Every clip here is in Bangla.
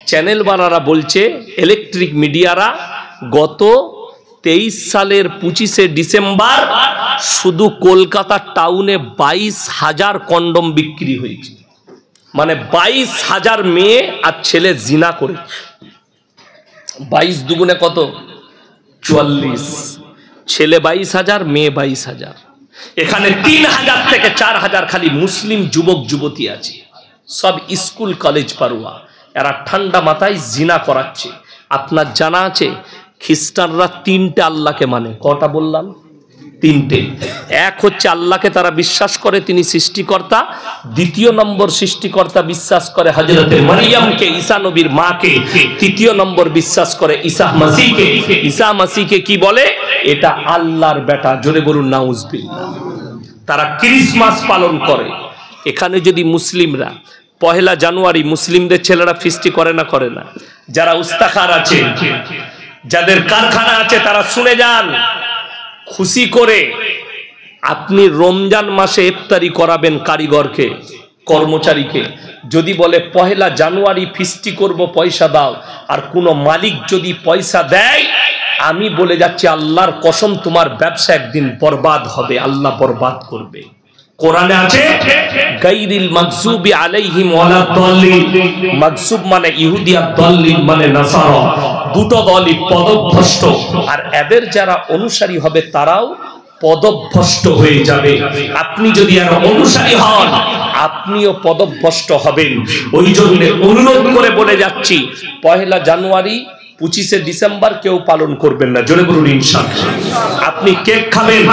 চ্যানেলওয়ালারা বলছে, ইলেকট্রিক মিডিয়ারা, গত 23 সালের 25শে ডিসেম্বর শুধু কলকাতা টাউনে 22,000 কন্ডম বিক্রি হয়েছে। মানে 22,000 মেয়ে আর ছেলে জিনা করেছে। 22 দুগুণে কত? 44। ছেলে 22,000, মেয়ে 22,000। এখানে 3,000 থেকে 4,000 খালি মুসলিম যুবক যুবতী আছে, সব স্কুল কলেজ পড়ুয়া। এরা ঠান্ডা মাথায় জিনা করাচ্ছে। আপনার জানা আছে খ্রিস্টানরা 3টে আল্লাহকে মানে? কটা বললাম? 3টে। এক হচ্ছে আল্লাহকে তারা বিশ্বাস করে তিনি সৃষ্টিকর্তা। দ্বিতীয় নম্বর সৃষ্টিকর্তা বিশ্বাস করে হযরতে মারিয়ামকে, ঈসা নবীর মাকে। তৃতীয় নম্বর বিশ্বাস করে ঈসা মাসিহকে। ঈসা মাসিহকে কি বলে? এটা আল্লাহর বেটা। জোরে বলুন নাউজুবিল্লাহ। তারা ক্রিসমাস পালন করে। এখানে যদি মুসলিমরা 1 জানুয়ারি মুসলিমদের ছেলেরা ফিস্টি করে না? করে না? যারা উস্তাখার আছে, যাদের কারখানা আছে, তারা শুনে যান। খুশি করে আপনি রমজান মাসে ইফতারি করাবেন কারিগরকে, কর্মচারীকে। যদি বলে 1 জানুয়ারি ফিস্টি করব, পয়সা দাও, আর কোনো মালিক যদি পয়সা দেয়, আমি বলে যাচ্ছি আল্লাহর কসম তোমার ব্যবসা একদিন বরবাদ হবে, আল্লাহ বরবাদ করবে। কোরআনে আছে গায়রিল মাগযুবি আলাইহিম ওয়ালা দাল্লিন। মাগযুব মানে ইহুদি, আর দাল্লিন মানে নাসারা। দুটো দলই পদভ্রষ্ট, আর এদের যারা অনুসারী হবে তারাও পদভ্রষ্ট হয়ে যাবে। আপনি যদি আর অনুসারী হন, আপনিও পদভ্রষ্ট হবেন। ওই জন্য অনুরোধ করে বলে যাচ্ছি, 1 জানুয়ারি 25শে ডিসেম্বর কেউ পালন করবেন না। জোরে বলুন ইনশাআল্লাহ। আপনি কেক খাবেন,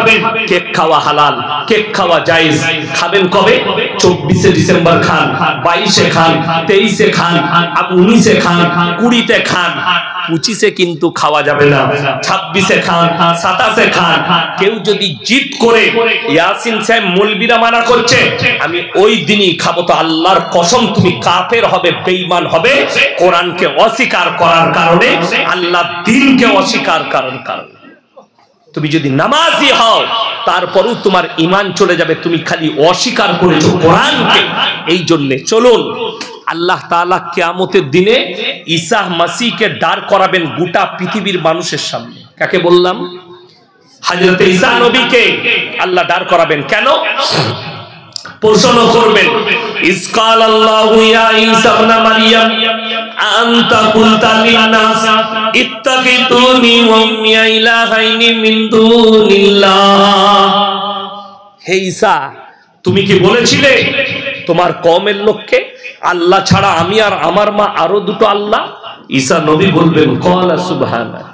কেক খাওয়া হালাল, কেক খাওয়া জায়েজ। খাবেন কবে? 24শে ডিসেম্বর খান, 22শে খান, 23শে খান, 19শে খান, 20তে খান। 25শে কিন্তু খাওয়া যাবে না। 26শে খান, 27শে খান। কেউ যদি জিদ করে, ইয়াসিন সাহেব মৌলবীরা মানা করছে, আমি ওই দিনই খাবো, তো আল্লাহর কসম তুমি কাফের হবে, বেঈমান হবে। কোরআনকে অস্বীকার করার কারণে, আল্লাহ দ্বীনকে অস্বীকার করার কারণে। তুমি যদি নামাজি হও, তারপরও তোমার ঈমান চলে যাবে, তুমি খালি অস্বীকার করেছো কোরআনকে। এই জন্য চলুন, আল্লাহ তাআলা কিয়ামতের দিনে ঈসা মাসিহকে দাঁড় করাবেন গোটা পৃথিবীর মানুষের সামনে। কাকে বললাম? হযরতে ঈসা নবীকে আল্লাহ দাঁড় করাবেন। কেন? প্রশ্ন করবেন, ইসকাল আল্লাহু ইয়া ঈসা ইবনে মারইয়াম আনতা কুলতা লিন-নাস ইত্তাকিতুনি ওয়া উম্মিয়া ইলাহাইনি মিন দুনিল্লাহ। হে ঈসা, তুমি কি বলেছিলে তোমার কওমের লোককে আল্লাহ ছাড়া আমি আর আমার মা আরো দুটো আল্লাহ? ঈসা নবী বলবেন, ক্বালা সুবহানাক।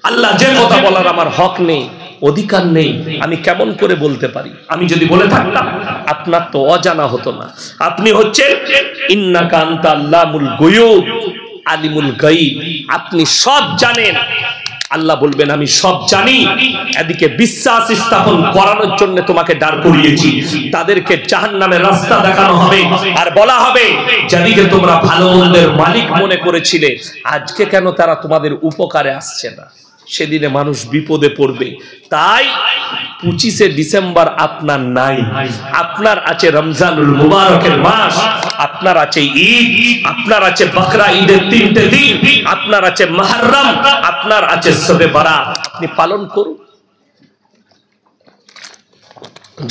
আল্লাহ যে কথা বলার আমার হক নেই, অধিকার নেই, আমি কেমন করে বলতে পারি? আমি যদি বলে থাকতাম, আপনার তো অজানা হতো না। আপনি হচ্ছেন ইন্নাকা আনতা আল্লামুল গুয়ুব, আলিমুল গায়ব। আপনি সব জানেন। আল্লাহ বলবেন আমি সব জানি। এদিকে বিশ্বাস স্থাপন করানোর জন্য তোমাকে দাঁড় করিয়েছি। তাদেরকে জাহান্নামের রাস্তা দেখানো হবে, আর বলা হবে যেদিকে তোমরা ভালো মন্দের মালিক মনে করেছিলে, আজকে কেন তারা তোমাদের উপকারে আসছে না? সেদিনে মানুষ বিপদে পড়বে। তাই 25শে ডিসেম্বর আপনার নাই। আপনার আছে রমজানুল মুবারকের মাস, আপনার আছে ঈদ, আপনার আছে বকরা ঈদের 3টে দিন, আপনার আছে মুহররম, আপনার আছে শবে বরাত। আপনি পালন করুন।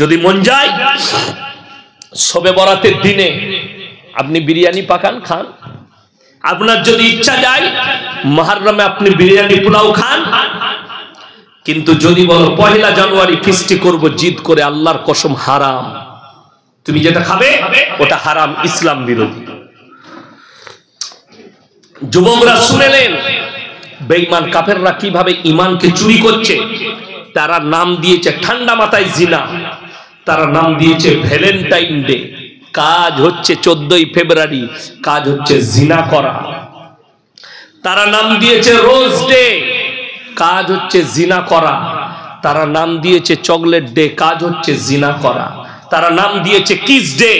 যদি মন যায় শবে বরাতের দিনে আপনি বিরিয়ানি পাকান, খান। আপনার যদি ইচ্ছা যায় মুহররমে আপনি বিরিয়ানি পোলাও খান। কিন্তু যদি বলো 1 জানুয়ারি ফিস্টি করব, জিদ করে, আল্লাহর কসম হারাম। তুমি যেটা খাবে ওটা হারাম, ইসলাম বিরোধী। যুবকরা শুনেলেন বেঈমান কাফেররা কিভাবে ঈমানকে চুরি করছে। তারা নাম দিয়েছে ঠান্ডা মাথায় জিনা, তারা নাম দিয়েছে ভ্যালেন্টাইন ডে। কাজ হচ্ছে 14ই ফেব্রুয়ারি, কাজ হচ্ছে জিনা করা। তারা নাম দিয়েছে রোজ ডে, কাজ হচ্ছে জিনা করা। তারা নাম দিয়েছে চকলেট ডে, কাজ হচ্ছে জিনা করা। তারা নাম দিয়েছে কিস ডে,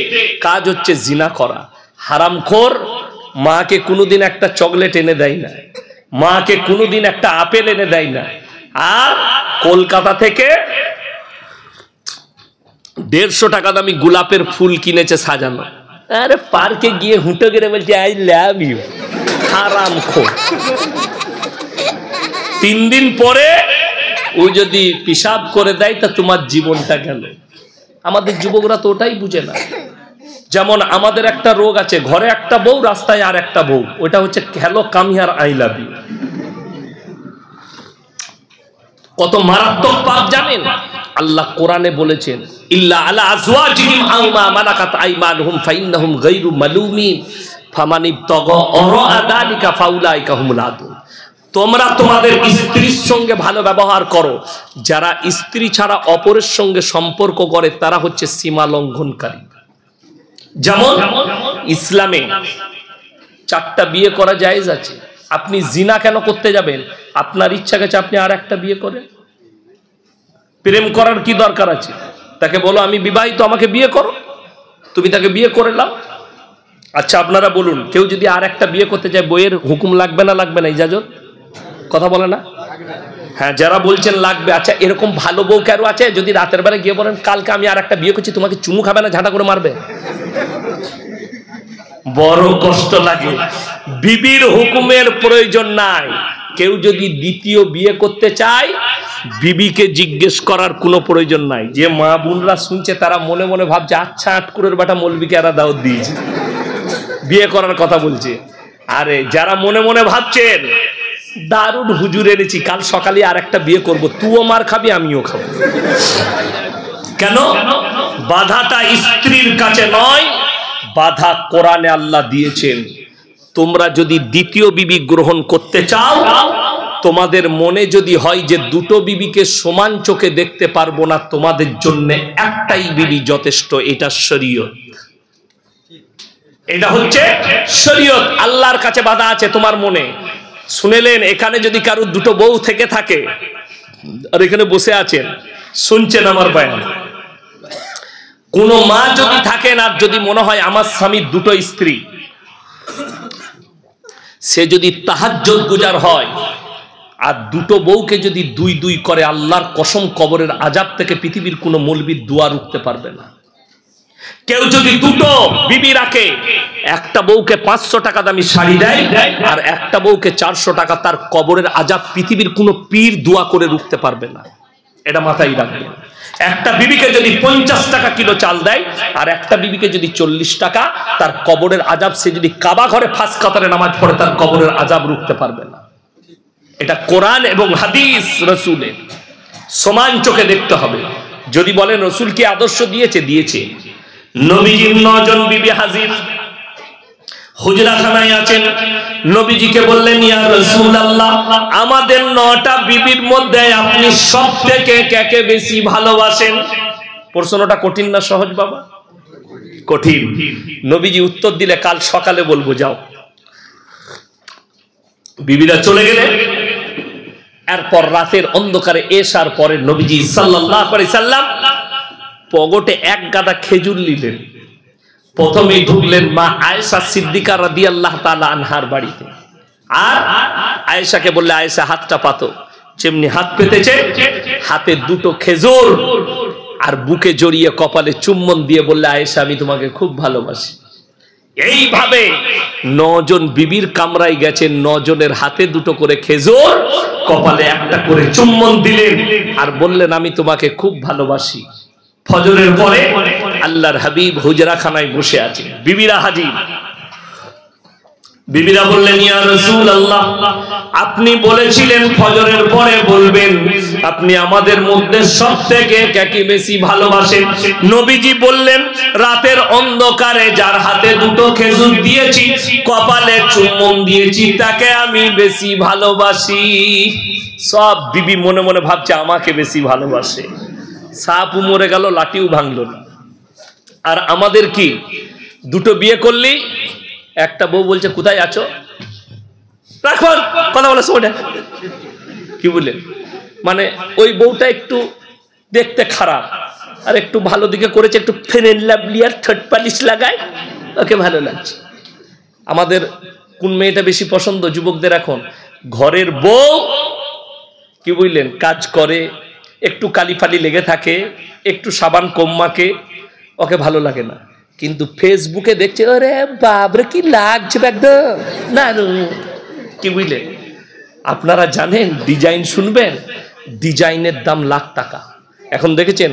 কাজ হচ্ছে জিনা করা। হারামখোর মাকে কোনোদিন একটা চকলেট এনে দেয় না, মাকে কোনোদিন একটা আপেল এনে দেয় না, আর কলকাতা থেকে 150 টাকা দামি গোলাপের ফুল কিনেছে সাজানো। আরে পার্কে গিয়ে হুঁটো করে বলছে আই লাভ ইউ, হারাম খোর। 3 দিন পরে ও যদি পেশাব করে দেয় তা তোমার জীবনটা গেল। আমাদের যুবকরা তো ওটাই বুঝে না। যেমন আমাদের একটা রোগ আছে, ঘরে একটা বউ, রাস্তায় আর একটা বউ, ওটা হচ্ছে hello come here I love you. কত মারাত্মক পাপ জানেন? আল্লাহ কোরআনে বলেছেন ইল্লা আলা আজওয়াজিহিম আও মা মালাকাত আইমানুহুম ফাইন্নাহুম গায়রু মালুমিন ফামান ইবতাগা ওয়ারা যালিকা ফাউলাইকা হুমুল আদুন। তোমরা তোমাদের স্ত্রীর সঙ্গে ভালো ব্যবহার করো, যারা স্ত্রী ছাড়া অপরের সঙ্গে সম্পর্ক করে তারা হচ্ছে সীমা লঙ্ঘনকারী। যেমন ইসলামে 4টা বিয়ে করা জায়েজ আছে। আপনি জিনা কেন করতে যাবেন? আপনার ইচ্ছা গেছে আপনি আর একটা বিয়ে করেন। প্রেম করার কি দরকার আছে? তাকে বলো আমি বিবাহিত, আমাকে বিয়ে করো, তুমি তাকে বিয়ে করে নাও। আচ্ছা আপনারা বলুন, কেউ যদি আর একটা বিয়ে করতে চায় বইয়ের হুকুম লাগবে না লাগবে না? ইজাজত কথা বলে না? হ্যাঁ, যারা বলছেন লাগবে, আচ্ছা এরকম ভালো বউ কারো আছে যদি রাতের বেলা গিয়ে বলেন কালকে আমি আর একটা বিয়ে করছি, তোমাকে চুমু খাবে না, ঝাঁটা করে মারবে? বড় কষ্ট লাগে। বিবির হুকুমের প্রয়োজন নাই। কেউ যদি দ্বিতীয় বিয়ে করতে চায় বিবিকে জিজ্ঞেস করার কোনো প্রয়োজন নাই। যে মা বোনরা শুনছে তারা মনে মনে ভাবছে আচ্ছা আটকুরের বেটা মৌলবীকে এরা দাওয়াত দিয়েছে, বিয়ে করার কথা বলছে। আরে যারা মনে মনে ভাবছেন দারুণ হুজুর এনেছি, কাল সকালে আর একটা বিয়ে করবো, তুইও মার খাবি আমিও খাবো। কেন? বাধাটা স্ত্রীর কাছে নয়, বাধা কোরআনে আল্লাহ দিয়েছেন। তোমরা যদি দ্বিতীয় বিবি গ্রহণ করতে চাও, তোমাদের মনে যদি হয় যে দুটো বিবিকে সমান চোখে দেখতে পারবো না, তোমাদের জন্য একটাই বিবি যথেষ্ট। এটা শরীয়ত, এটা হচ্ছে শরীয়ত। আল্লাহর কাছে বাধা আছে তোমার মনে। শুনেলেন, এখানে যদি কারো দুটো বউ থেকে থাকে আর এখানে বসে আছেন শুনছেন আমার বয়ান, কোন মা যদি থাকেন আর যদি মনে হয় আমার স্বামীর দুটো স্ত্রী, সে যদি তাহাজ্জুদ গুজার হয় আর দুটো বউকে যদি 2 করে, আল্লাহর কসম কবরের আযাব থেকে পৃথিবীর কোনো মৌলবীর দুয়া রুখতে পারবে না। কেউ যদি দুটো বিবি রাখে, একটা বউকে 500 টাকা দামি শাড়ি দেয় আর একটা বউকে 400 টাকা, তার কবরের আযাব পৃথিবীর কোনো পীর দোয়া করে রুখতে পারবে না। এটা মাথায় রাখবেন। একটা বিবিকে যদি 50 টাকা কিলো চাল দেয় আর একটা বিবিকে যদি 40 টাকা, তার কবরের আযাব, সে যদি কাবা ঘরে ফাঁস কাতারে নামাজ পড়ে তার কবরের আযাব রুখতে পারবে না। এটা কোরআন এবং হাদিস রাসূলের, সমান চোখে দেখতে হবে। যদি বলেন রাসূল কি আদর্শ দিয়েছে? দিয়েছে। নবীজির 9 জন বিবি হাজির হুজরাখানায় আছেন। নবীজিকে বললেন ইয়া রাসূলুল্লাহ, আমাদের 9টা বিবির মধ্যে আপনি সবথেকে কাকে বেশি ভালোবাসেন? প্রশ্নটা কঠিন না সহজ বাবা? কঠিন। নবীজি উত্তর দিলে কাল সকালে বলবো, যাও। বিবিরা চলে গেলেন। এরপর রাতের অন্ধকারে এশার পরে নবীজি সাল্লাল্লাহু আলাইহি সাল্লাম পগটে এক গাদা খেজুর নিলেন। প্রথমেই ঢুকলেন মা আয়েশা সিদ্দিকা রাদিয়াল্লাহু তাআলা আনহার বাড়িতে। আর আয়েশাকে বললে, আয়েশা হাতটা পাতো। যেমনি হাত পেতেছে, হাতে 2টো খেজুর আর বুকে জড়িয়ে কপালে চুম্বন দিয়ে বললে, আয়েশা আমি তোমাকে খুব ভালোবাসি। এইভাবে 9 জন বিবির কামরায় গেছেন, 9 জনের হাতে 2টো করে খেজুর, কপালে একটা করে চুম্বন দিলেন আর বললেন আমি তোমাকে খুব ভালোবাসি। ফজরের পরে আল্লাহর হাবিব হুজরাখানায় বসে আছেন, বিবিরা হাজির। বিবিরা বললেন ইয়া রাসূলুল্লাহ, আপনি বলেছিলেন ফজরের পরে বলবেন, আপনি আমাদের মধ্যে সবথেকে কাকে বেশি ভালোবাসেন? নবীজি বললেন, রাতের অন্ধকারে যার হাতে 2টো খেজুর দিয়েছি, কপালে চুম্বন দিয়েছি, তাকে আমি বেশি ভালোবাসি। সব বিবি মনে মনে ভাবছে আমাকে বেশি ভালোবাসে। সাপও মরে গেল, লাঠিও ভাঙলো না। আর আমাদের কি, 2টো বিয়ে করলি, একটা বউ বলছে কোথায় আছো, রাখুন কথা বলে শোনে। কি বললেন? মানে ওই বউটা একটু দেখতে খারাপ আর একটু ভালো দিকে করেছে, একটু ফেনেল লাভলি আর ঠোঁট পালিশ লাগায়, ওকে ভালো লাগছে। আমাদের কোন মেয়েটা বেশি পছন্দ যুবকদের? এখন ঘরের বউ কি বুঝলেন, কাজ করে, একটু কালি ফালি লেগে থাকে, একটু সাবান কম মাখে, ওকে ভালো লাগে না। কিন্তু ফেসবুকে দেখছে আরে বাবরে কি লাগছে একদম না কি বুঝলেন। আপনারা জানেন ডিজাইন শুনবেন, ডিজাইনের দাম লাখ টাকা। এখন দেখেছেন